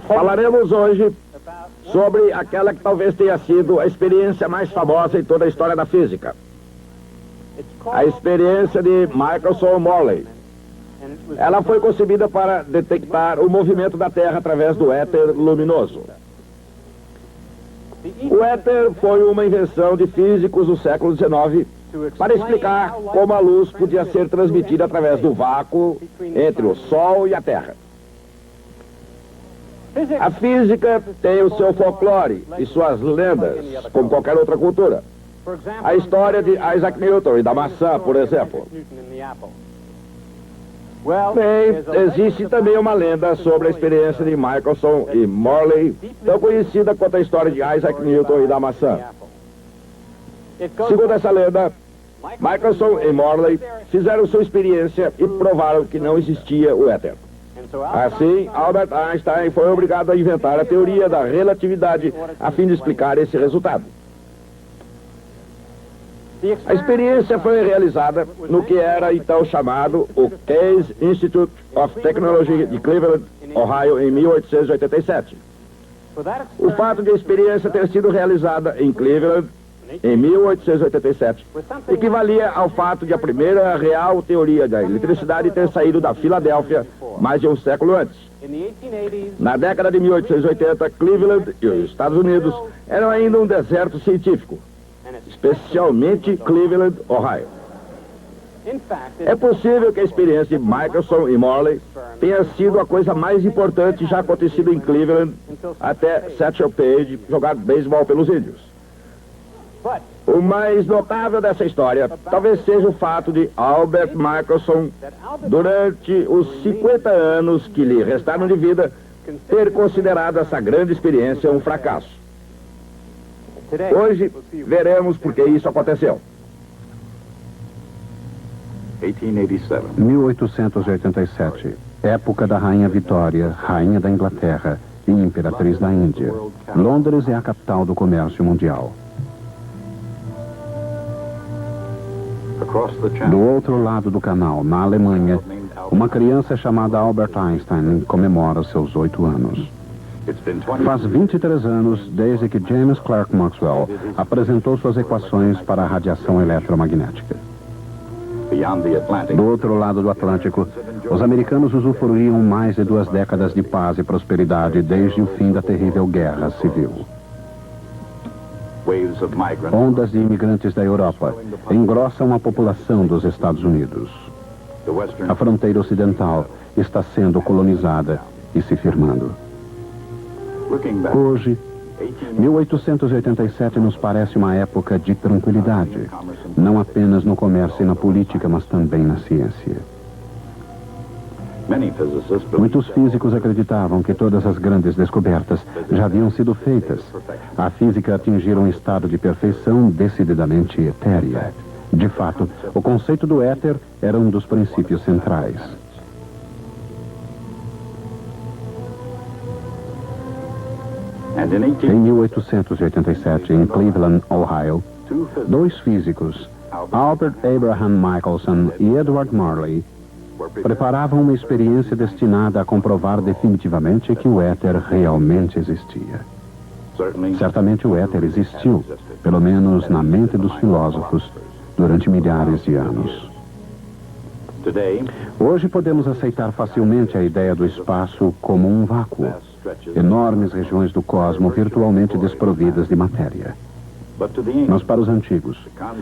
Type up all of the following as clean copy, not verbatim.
Falaremos hoje sobre aquela que talvez tenha sido a experiência mais famosa em toda a história da física. A experiência de Michelson Morley. Ela foi concebida para detectar o movimento da Terra através do éter luminoso. O éter foi uma invenção de físicos do século XIX para explicar como a luz podia ser transmitida através do vácuo entre o Sol e a Terra. A física tem o seu folclore e suas lendas, como qualquer outra cultura. A história de Isaac Newton e da maçã, por exemplo. Bem, existe também uma lenda sobre a experiência de Michelson e Morley, tão conhecida quanto a história de Isaac Newton e da maçã. Segundo essa lenda, Michelson e Morley fizeram sua experiência e provaram que não existia o éter. Assim, Albert Einstein foi obrigado a inventar a teoria da relatividade a fim de explicar esse resultado. A experiência foi realizada no que era então chamado o Case Institute of Technology de Cleveland, Ohio, em 1887. O fato de a experiência ter sido realizada em Cleveland em 1887 equivalia ao fato de a primeira real teoria da eletricidade ter saído da Filadélfia mais de um século antes. Na década de 1880, Cleveland e os Estados Unidos eram ainda um deserto científico, especialmente Cleveland, Ohio. É possível que a experiência de Michelson e Morley tenha sido a coisa mais importante já acontecida em Cleveland até Satchel Paige jogar beisebol pelos índios. O mais notável dessa história talvez seja o fato de Albert Michelson, durante os 50 anos que lhe restaram de vida, ter considerado essa grande experiência um fracasso. Hoje veremos por que isso aconteceu. 1887, época da Rainha Vitória, Rainha da Inglaterra e Imperatriz da Índia. Londres é a capital do comércio mundial. Do outro lado do canal, na Alemanha, uma criança chamada Albert Einstein comemora seus 8 anos. Faz 23 anos desde que James Clerk Maxwell apresentou suas equações para a radiação eletromagnética. Do outro lado do Atlântico, os americanos usufruíam mais de 2 décadas de paz e prosperidade desde o fim da terrível guerra civil. Ondas de imigrantes da Europa engrossam a população dos Estados Unidos. A fronteira ocidental está sendo colonizada e se firmando. Hoje, 1887 nos parece uma época de tranquilidade, não apenas no comércio e na política, mas também na ciência. Muitos físicos acreditavam que todas as grandes descobertas já haviam sido feitas. A física atingira um estado de perfeição decididamente etérea. De fato, o conceito do éter era um dos princípios centrais. Em 1887, em Cleveland, Ohio, 2 físicos, Albert Abraham Michelson e Edward Morley, preparavam uma experiência destinada a comprovar definitivamente que o éter realmente existia. Certamente o éter existiu, pelo menos na mente dos filósofos, durante milhares de anos. Hoje podemos aceitar facilmente a ideia do espaço como um vácuo, enormes regiões do cosmos virtualmente desprovidas de matéria. Mas para os antigos,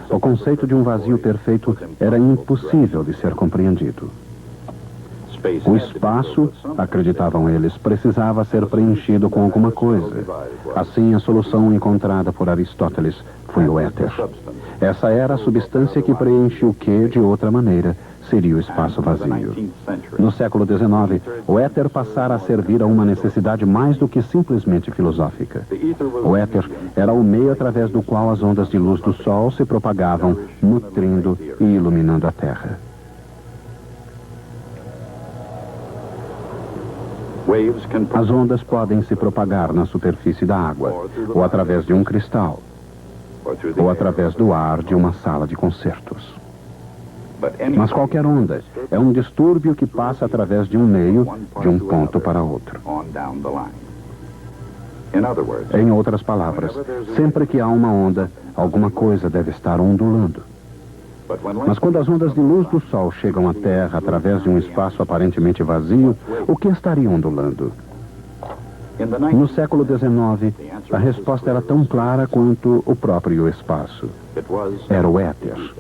o conceito de um vazio perfeito era impossível de ser compreendido. O espaço, acreditavam eles, precisava ser preenchido com alguma coisa. Assim, a solução encontrada por Aristóteles foi o éter. Essa era a substância que preenche o que, de outra maneira, seria o espaço vazio. No século XIX, o éter passara a servir a uma necessidade mais do que simplesmente filosófica. O éter era o meio através do qual as ondas de luz do Sol se propagavam, nutrindo e iluminando a Terra. As ondas podem se propagar na superfície da água, ou através de um cristal, ou através do ar de uma sala de concertos. Mas qualquer onda é um distúrbio que passa através de um meio, de um ponto para outro. Em outras palavras, sempre que há uma onda, alguma coisa deve estar ondulando. Mas quando as ondas de luz do Sol chegam à Terra através de um espaço aparentemente vazio, o que estaria ondulando? No século XIX, a resposta era tão clara quanto o próprio espaço. Era o éter.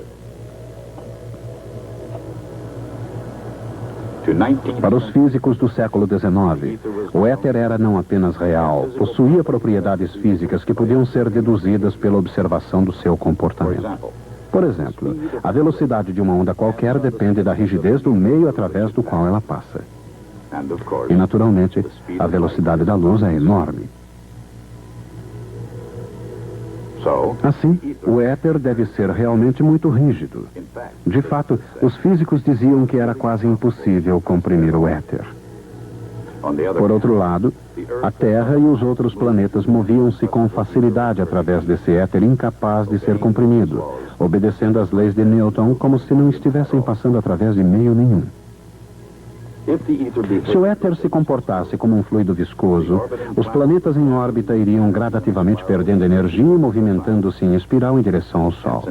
Para os físicos do século XIX, o éter era não apenas real, possuía propriedades físicas que podiam ser deduzidas pela observação do seu comportamento. Por exemplo, a velocidade de uma onda qualquer depende da rigidez do meio através do qual ela passa. E, naturalmente, a velocidade da luz é enorme. Assim, o éter deve ser realmente muito rígido. De fato, os físicos diziam que era quase impossível comprimir o éter. Por outro lado, a Terra e os outros planetas moviam-se com facilidade através desse éter incapaz de ser comprimido, obedecendo às leis de Newton como se não estivessem passando através de meio nenhum. Se o éter se comportasse como um fluido viscoso, os planetas em órbita iriam gradativamente perdendo energia e movimentando-se em espiral em direção ao Sol.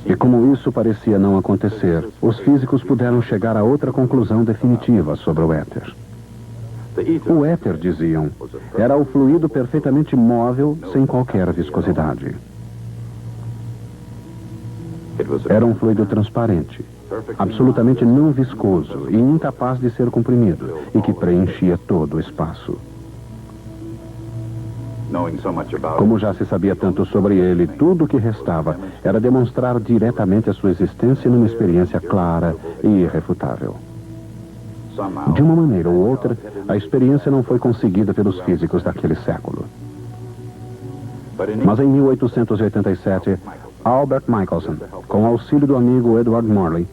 E como isso parecia não acontecer, os físicos puderam chegar a outra conclusão definitiva sobre o éter. O éter, diziam, era o fluido perfeitamente móvel, sem qualquer viscosidade. Era um fluido transparente, absolutamente não viscoso e incapaz de ser comprimido, e que preenchia todo o espaço. Como já se sabia tanto sobre ele, tudo o que restava era demonstrar diretamente a sua existência numa experiência clara e irrefutável. De uma maneira ou outra, a experiência não foi conseguida pelos físicos daquele século. Mas em 1887, Albert Michelson, com auxílio do amigo Edward Morley,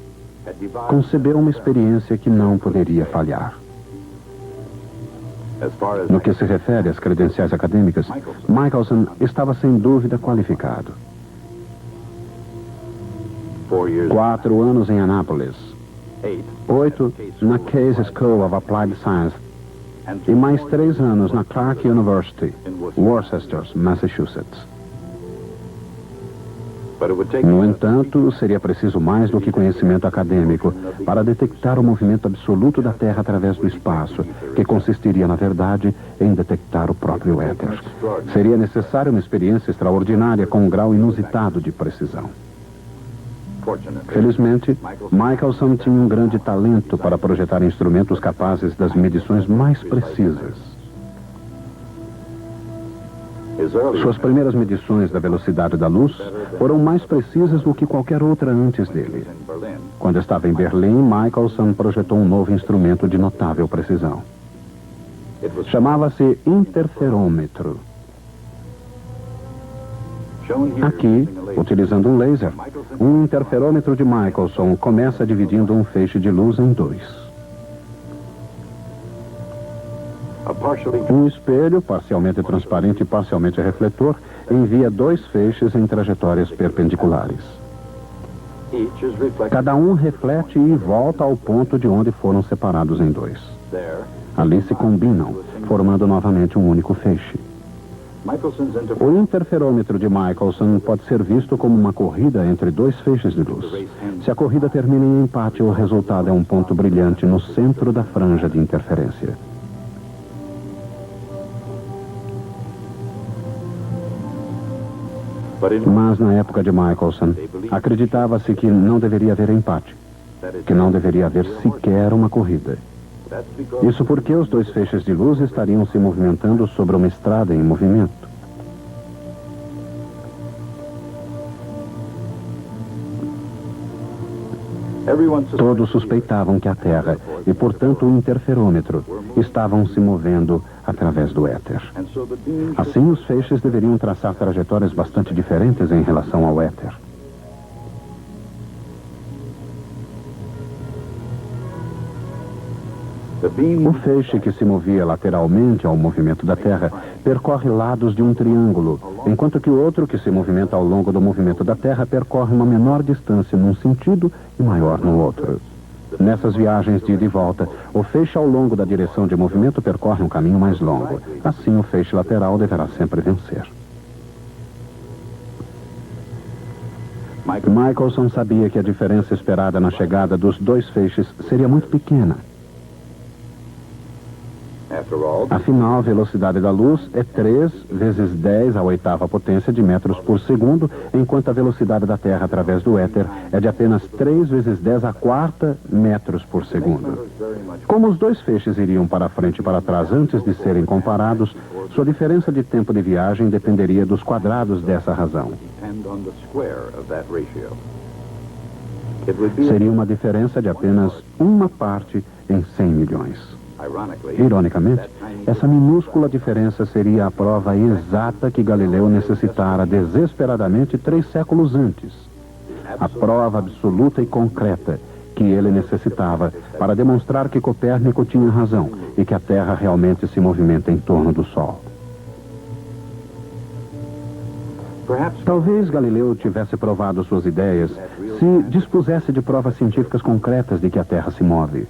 concebeu uma experiência que não poderia falhar. No que se refere às credenciais acadêmicas, Michelson estava sem dúvida qualificado. 4 anos em Anápolis, 8 na Case School of Applied Science e mais 3 anos na Clark University, Worcester, Massachusetts. No entanto, seria preciso mais do que conhecimento acadêmico para detectar o movimento absoluto da Terra através do espaço, que consistiria, na verdade, em detectar o próprio éter. Seria necessária uma experiência extraordinária com um grau inusitado de precisão. Felizmente, Michelson tinha um grande talento para projetar instrumentos capazes das medições mais precisas. Suas primeiras medições da velocidade da luz foram mais precisas do que qualquer outra antes dele. Quando estava em Berlim, Michelson projetou um novo instrumento de notável precisão. Chamava-se interferômetro. Aqui, utilizando um laser, um interferômetro de Michelson começa dividindo um feixe de luz em 2. Um espelho, parcialmente transparente e parcialmente refletor, envia 2 feixes em trajetórias perpendiculares. Cada um reflete e volta ao ponto de onde foram separados em 2. Ali se combinam, formando novamente um único feixe. O interferômetro de Michelson pode ser visto como uma corrida entre 2 feixes de luz. Se a corrida termina em empate, o resultado é um ponto brilhante no centro da franja de interferência. Mas na época de Michelson, acreditava-se que não deveria haver empate, que não deveria haver sequer uma corrida. Isso porque os 2 feixes de luz estariam se movimentando sobre uma estrada em movimento. Todos suspeitavam que a Terra e, portanto, o interferômetro estavam se movendo através do éter. Assim, os feixes deveriam traçar trajetórias bastante diferentes em relação ao éter. O feixe que se movia lateralmente ao movimento da Terra percorre lados de um triângulo, enquanto que o outro que se movimenta ao longo do movimento da Terra percorre uma menor distância num sentido e maior no outro. Nessas viagens de ida e volta, o feixe ao longo da direção de movimento percorre um caminho mais longo. Assim, o feixe lateral deverá sempre vencer. Michelson sabia que a diferença esperada na chegada dos dois feixes seria muito pequena. Afinal, a velocidade da luz é 3 vezes 10 à oitava potência de metros por segundo, enquanto a velocidade da Terra através do éter é de apenas 3 vezes 10 à quarta metros por segundo. Como os dois feixes iriam para frente e para trás antes de serem comparados, sua diferença de tempo de viagem dependeria dos quadrados dessa razão. Seria uma diferença de apenas uma parte em 100 milhões. Ironicamente, essa minúscula diferença seria a prova exata que Galileu necessitara desesperadamente 3 séculos antes. A prova absoluta e concreta que ele necessitava para demonstrar que Copérnico tinha razão e que a Terra realmente se movimenta em torno do Sol. Talvez Galileu tivesse provado suas ideias se dispusesse de provas científicas concretas de que a Terra se move.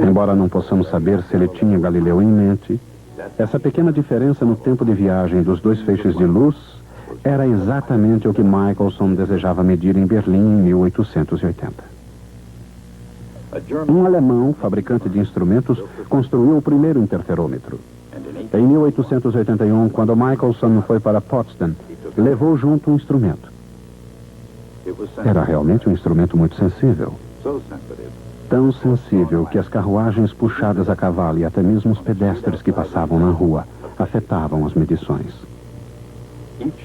Embora não possamos saber se ele tinha Galileu em mente, essa pequena diferença no tempo de viagem dos dois feixes de luz era exatamente o que Michelson desejava medir em Berlim em 1880. Um alemão, fabricante de instrumentos, construiu o primeiro interferômetro. Em 1881, quando Michelson foi para Potsdam, levou junto um instrumento. Era realmente um instrumento muito sensível. Tão sensível que as carruagens puxadas a cavalo e até mesmo os pedestres que passavam na rua afetavam as medições.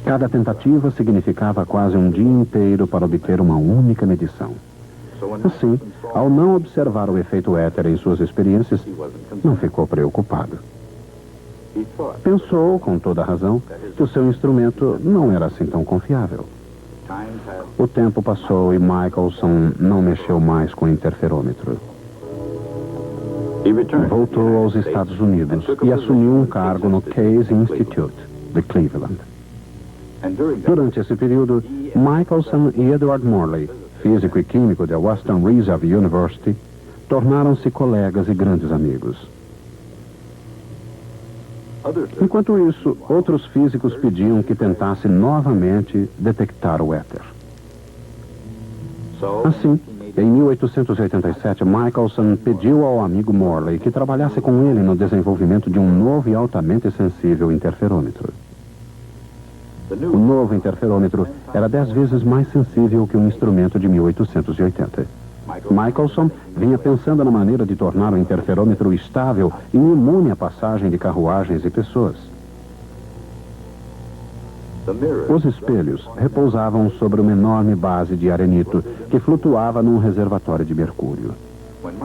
Cada tentativa significava quase um dia inteiro para obter uma única medição. Assim, ao não observar o efeito éter em suas experiências, não ficou preocupado. Pensou, com toda a razão, que o seu instrumento não era assim tão confiável. O tempo passou e Michelson não mexeu mais com o interferômetro. Voltou aos Estados Unidos e assumiu um cargo no Case Institute, de Cleveland. Durante esse período, Michelson e Edward Morley, físico e químico da Western Reserve University, tornaram-se colegas e grandes amigos. Enquanto isso, outros físicos pediam que tentasse novamente detectar o éter. Assim, em 1887, Michelson pediu ao amigo Morley que trabalhasse com ele no desenvolvimento de um novo e altamente sensível interferômetro. O novo interferômetro era 10 vezes mais sensível que um instrumento de 1880. Michelson vinha pensando na maneira de tornar o interferômetro estável e imune à passagem de carruagens e pessoas. Os espelhos repousavam sobre uma enorme base de arenito que flutuava num reservatório de mercúrio.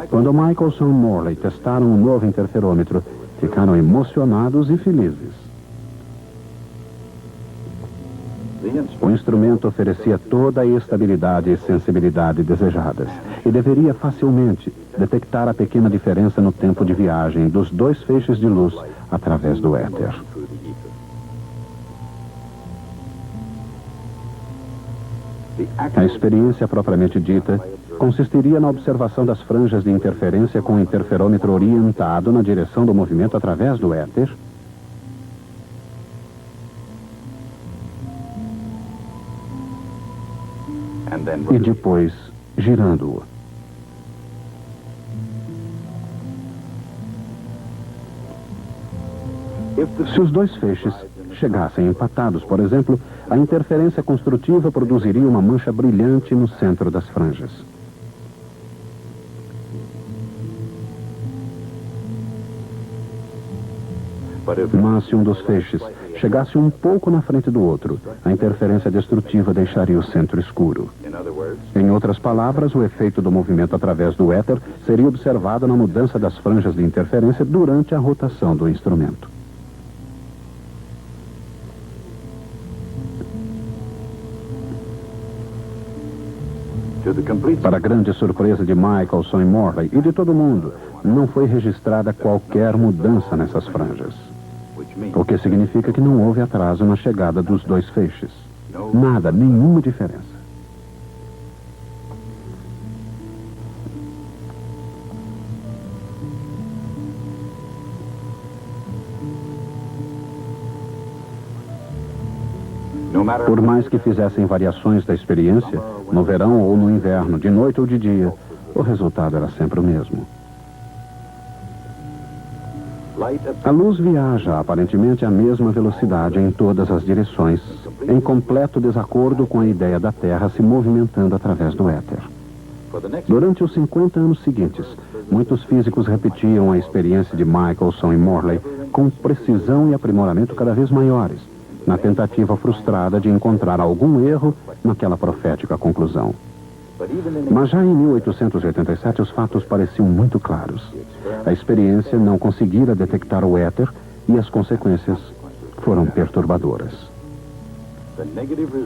Quando Michelson e Morley testaram o novo interferômetro, ficaram emocionados e felizes. O instrumento oferecia toda a estabilidade e sensibilidade desejadas e deveria facilmente detectar a pequena diferença no tempo de viagem dos dois feixes de luz através do éter. A experiência propriamente dita consistiria na observação das franjas de interferência com o interferômetro orientado na direção do movimento através do éter, e depois girando-o. Se os dois feixes chegassem empatados, por exemplo, a interferência construtiva produziria uma mancha brilhante no centro das franjas. Mas se um dos feixes chegasse um pouco na frente do outro, a interferência destrutiva deixaria o centro escuro. Em outras palavras, o efeito do movimento através do éter seria observado na mudança das franjas de interferência durante a rotação do instrumento. Para a grande surpresa de Michelson e Morley e de todo mundo, não foi registrada qualquer mudança nessas franjas. O que significa que não houve atraso na chegada dos dois feixes. Nada, nenhuma diferença. Por mais que fizessem variações da experiência, no verão ou no inverno, de noite ou de dia, o resultado era sempre o mesmo. A luz viaja aparentemente à mesma velocidade em todas as direções, em completo desacordo com a ideia da Terra se movimentando através do éter. Durante os 50 anos seguintes, muitos físicos repetiam a experiência de Michelson e Morley com precisão e aprimoramento cada vez maiores, na tentativa frustrada de encontrar algum erro naquela profética conclusão. Mas já em 1887 os fatos pareciam muito claros. A experiência não conseguira detectar o éter e as consequências foram perturbadoras.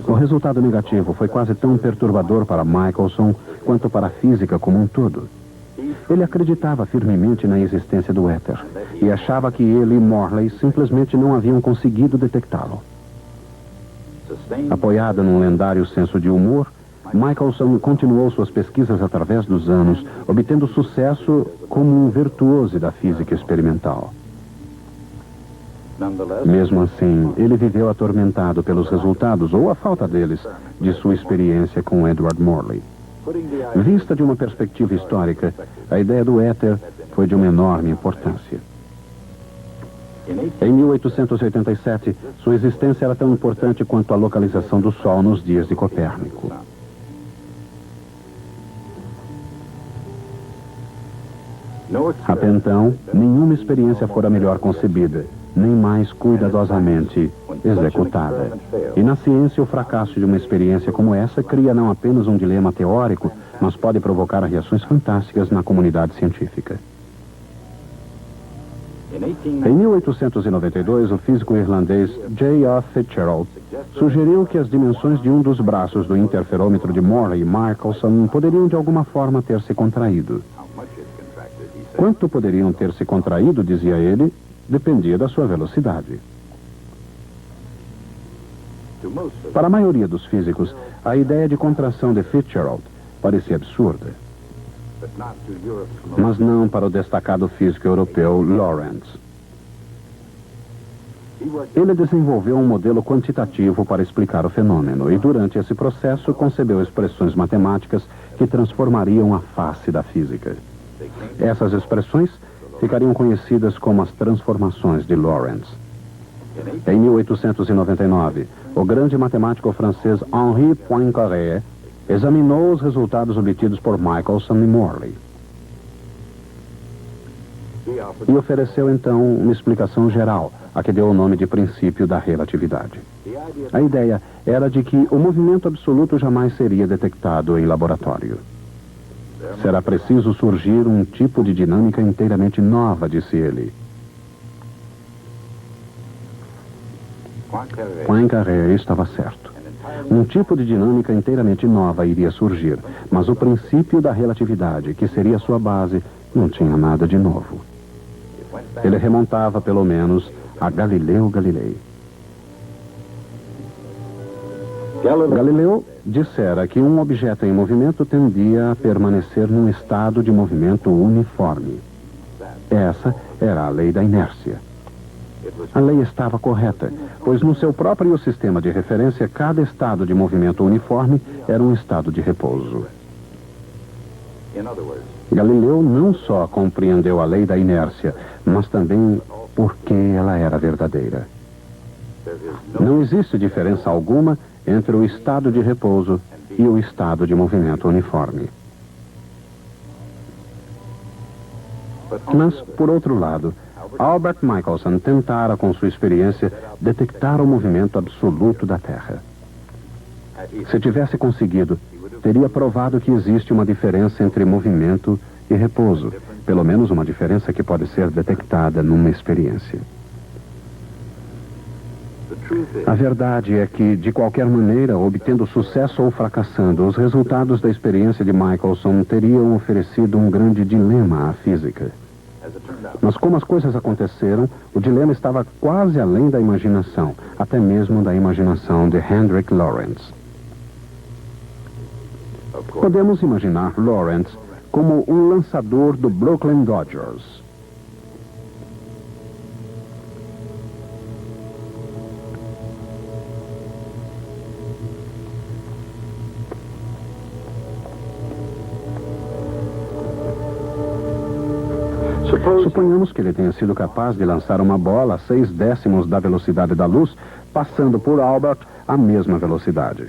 O resultado negativo foi quase tão perturbador para Michelson quanto para a física como um todo. Ele acreditava firmemente na existência do éter e achava que ele e Morley simplesmente não haviam conseguido detectá-lo. Apoiado num lendário senso de humor, Michelson continuou suas pesquisas através dos anos, obtendo sucesso como um virtuoso da física experimental. Mesmo assim, ele viveu atormentado pelos resultados, ou a falta deles, de sua experiência com Edward Morley. Vista de uma perspectiva histórica, a ideia do éter foi de uma enorme importância. Em 1887, sua existência era tão importante quanto a localização do Sol nos dias de Copérnico. Até então, nenhuma experiência fora melhor concebida, nem mais cuidadosamente executada. E na ciência, o fracasso de uma experiência como essa cria não apenas um dilema teórico, mas pode provocar reações fantásticas na comunidade científica. Em 1892, o físico irlandês J.F. Fitzgerald sugeriu que as dimensões de um dos braços do interferômetro de Morley e Michelson poderiam de alguma forma ter se contraído. Quanto poderiam ter se contraído, dizia ele, dependia da sua velocidade. Para a maioria dos físicos, a ideia de contração de Fitzgerald parecia absurda. Mas não para o destacado físico europeu Lorentz. Ele desenvolveu um modelo quantitativo para explicar o fenômeno e, durante esse processo, concebeu expressões matemáticas que transformariam a face da física. Essas expressões ficariam conhecidas como as transformações de Lorentz. Em 1899, o grande matemático francês Henri Poincaré examinou os resultados obtidos por Michelson e Morley e ofereceu então uma explicação geral, a que deu o nome de princípio da relatividade. A ideia era de que o movimento absoluto jamais seria detectado em laboratório. Será preciso surgir um tipo de dinâmica inteiramente nova, disse ele. Poincaré estava certo. Um tipo de dinâmica inteiramente nova iria surgir, mas o princípio da relatividade, que seria sua base, não tinha nada de novo. Ele remontava, pelo menos, a Galileu Galilei. Galileu dissera que um objeto em movimento tendia a permanecer num estado de movimento uniforme. Essa era a lei da inércia. A lei estava correta, pois no seu próprio sistema de referência, cada estado de movimento uniforme era um estado de repouso. Galileu não só compreendeu a lei da inércia, mas também por que ela era verdadeira. Não existe diferença alguma entre o estado de repouso e o estado de movimento uniforme. Mas, por outro lado, Albert Michelson tentara, com sua experiência, detectar o movimento absoluto da Terra. Se tivesse conseguido, teria provado que existe uma diferença entre movimento e repouso, pelo menos uma diferença que pode ser detectada numa experiência. A verdade é que, de qualquer maneira, obtendo sucesso ou fracassando, os resultados da experiência de Michelson teriam oferecido um grande dilema à física. Mas como as coisas aconteceram, o dilema estava quase além da imaginação, até mesmo da imaginação de Hendrik Lorentz. Podemos imaginar Lorentz como um lançador do Brooklyn Dodgers. Suponhamos que ele tenha sido capaz de lançar uma bola a 6/10 da velocidade da luz, passando por Albert a mesma velocidade.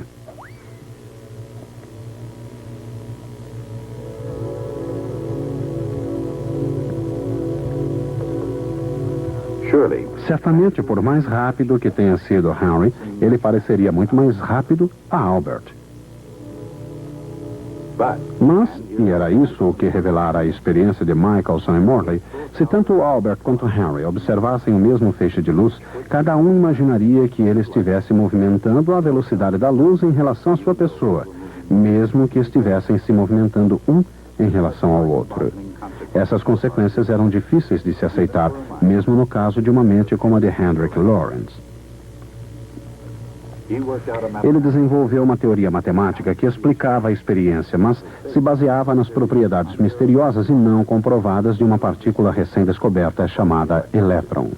Certamente, por mais rápido que tenha sido Henry, ele pareceria muito mais rápido a Albert. Mas, e era isso o que revelara a experiência de Michelson e Morley, se tanto Albert quanto Henry observassem o mesmo feixe de luz, cada um imaginaria que ele estivesse movimentando a velocidade da luz em relação à sua pessoa, mesmo que estivessem se movimentando um em relação ao outro. Essas consequências eram difíceis de se aceitar, mesmo no caso de uma mente como a de Hendrik Lorentz. Ele desenvolveu uma teoria matemática que explicava a experiência, mas se baseava nas propriedades misteriosas e não comprovadas de uma partícula recém-descoberta chamada elétron.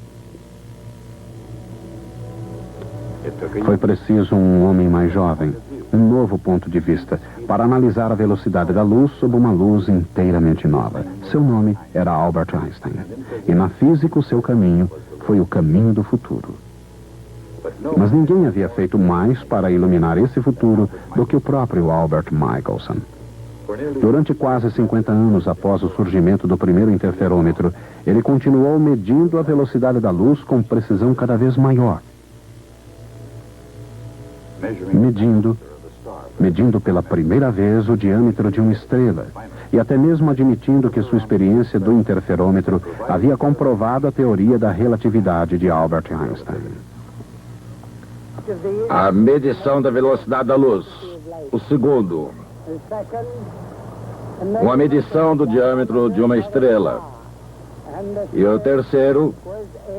Foi preciso um homem mais jovem, um novo ponto de vista, para analisar a velocidade da luz sob uma luz inteiramente nova. Seu nome era Albert Einstein. E na física o seu caminho foi o caminho do futuro. Mas ninguém havia feito mais para iluminar esse futuro do que o próprio Albert Michelson. Durante quase 50 anos após o surgimento do primeiro interferômetro, ele continuou medindo a velocidade da luz com precisão cada vez maior. Medindo pela primeira vez o diâmetro de uma estrela, e até mesmo admitindo que sua experiência do interferômetro havia comprovado a teoria da relatividade de Albert Einstein. A medição da velocidade da luz. O segundo, uma medição do diâmetro de uma estrela. E o terceiro,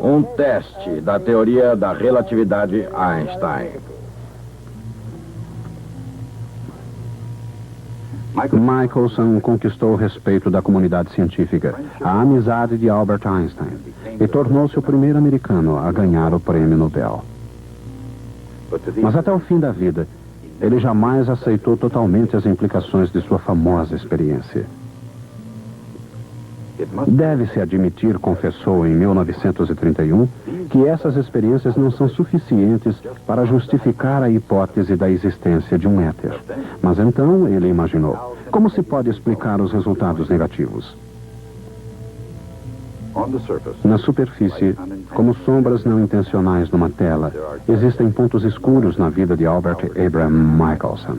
um teste da teoria da relatividade Einstein. Michelson conquistou o respeito da comunidade científica, a amizade de Albert Einstein, e tornou-se o primeiro americano a ganhar o prêmio Nobel. Mas até o fim da vida, ele jamais aceitou totalmente as implicações de sua famosa experiência. Deve-se admitir, confessou em 1931, que essas experiências não são suficientes para justificar a hipótese da existência de um éter. Mas então ele imaginou: como se pode explicar os resultados negativos? Na superfície, como sombras não intencionais numa tela, existem pontos escuros na vida de Albert Abraham Michelson.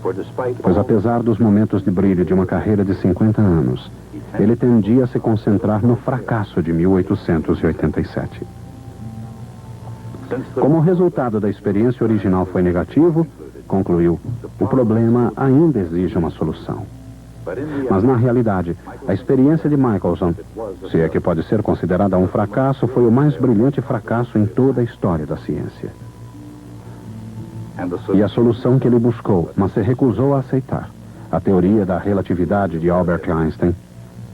Pois apesar dos momentos de brilho de uma carreira de 50 anos, ele tendia a se concentrar no fracasso de 1887. Como o resultado da experiência original foi negativo, concluiu, o problema ainda exige uma solução. Mas na realidade, a experiência de Michelson, se é que pode ser considerada um fracasso, foi o mais brilhante fracasso em toda a história da ciência. E a solução que ele buscou, mas se recusou a aceitar, a teoria da relatividade de Albert Einstein,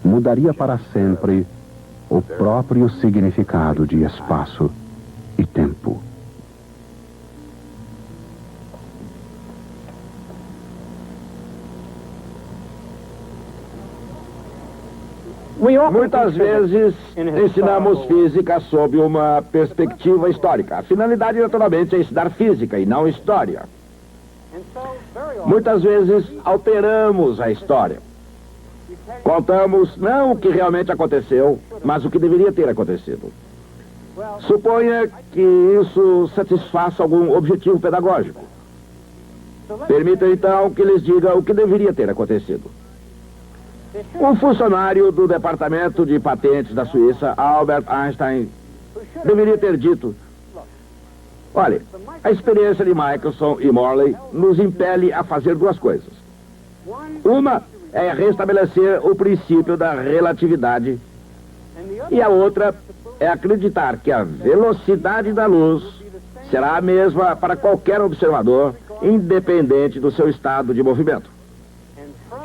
mudaria para sempre o próprio significado de espaço e tempo. Muitas vezes ensinamos física sob uma perspectiva histórica. A finalidade, naturalmente, é ensinar física e não história. Muitas vezes alteramos a história. Contamos não o que realmente aconteceu, mas o que deveria ter acontecido. Suponha que isso satisfaça algum objetivo pedagógico. Permita então que lhes diga o que deveria ter acontecido. Um funcionário do Departamento de Patentes da Suíça, Albert Einstein, deveria ter dito: Olha, a experiência de Michelson e Morley nos impele a fazer duas coisas. Uma é restabelecer o princípio da relatividade e a outra é acreditar que a velocidade da luz será a mesma para qualquer observador, independente do seu estado de movimento.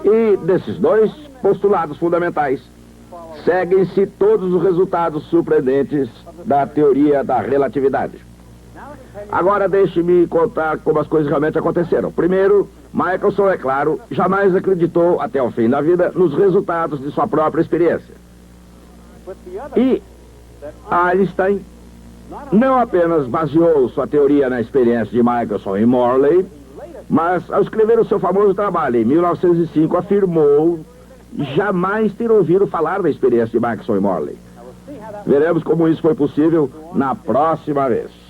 E desses dois postulados fundamentais, seguem-se todos os resultados surpreendentes da teoria da relatividade. Agora deixe-me contar como as coisas realmente aconteceram. Primeiro, Michelson, é claro, jamais acreditou até o fim da vida nos resultados de sua própria experiência. E Einstein não apenas baseou sua teoria na experiência de Michelson e Morley, mas ao escrever o seu famoso trabalho em 1905 afirmou jamais ter ouvido falar da experiência de Michelson e Morley. Veremos como isso foi possível na próxima vez.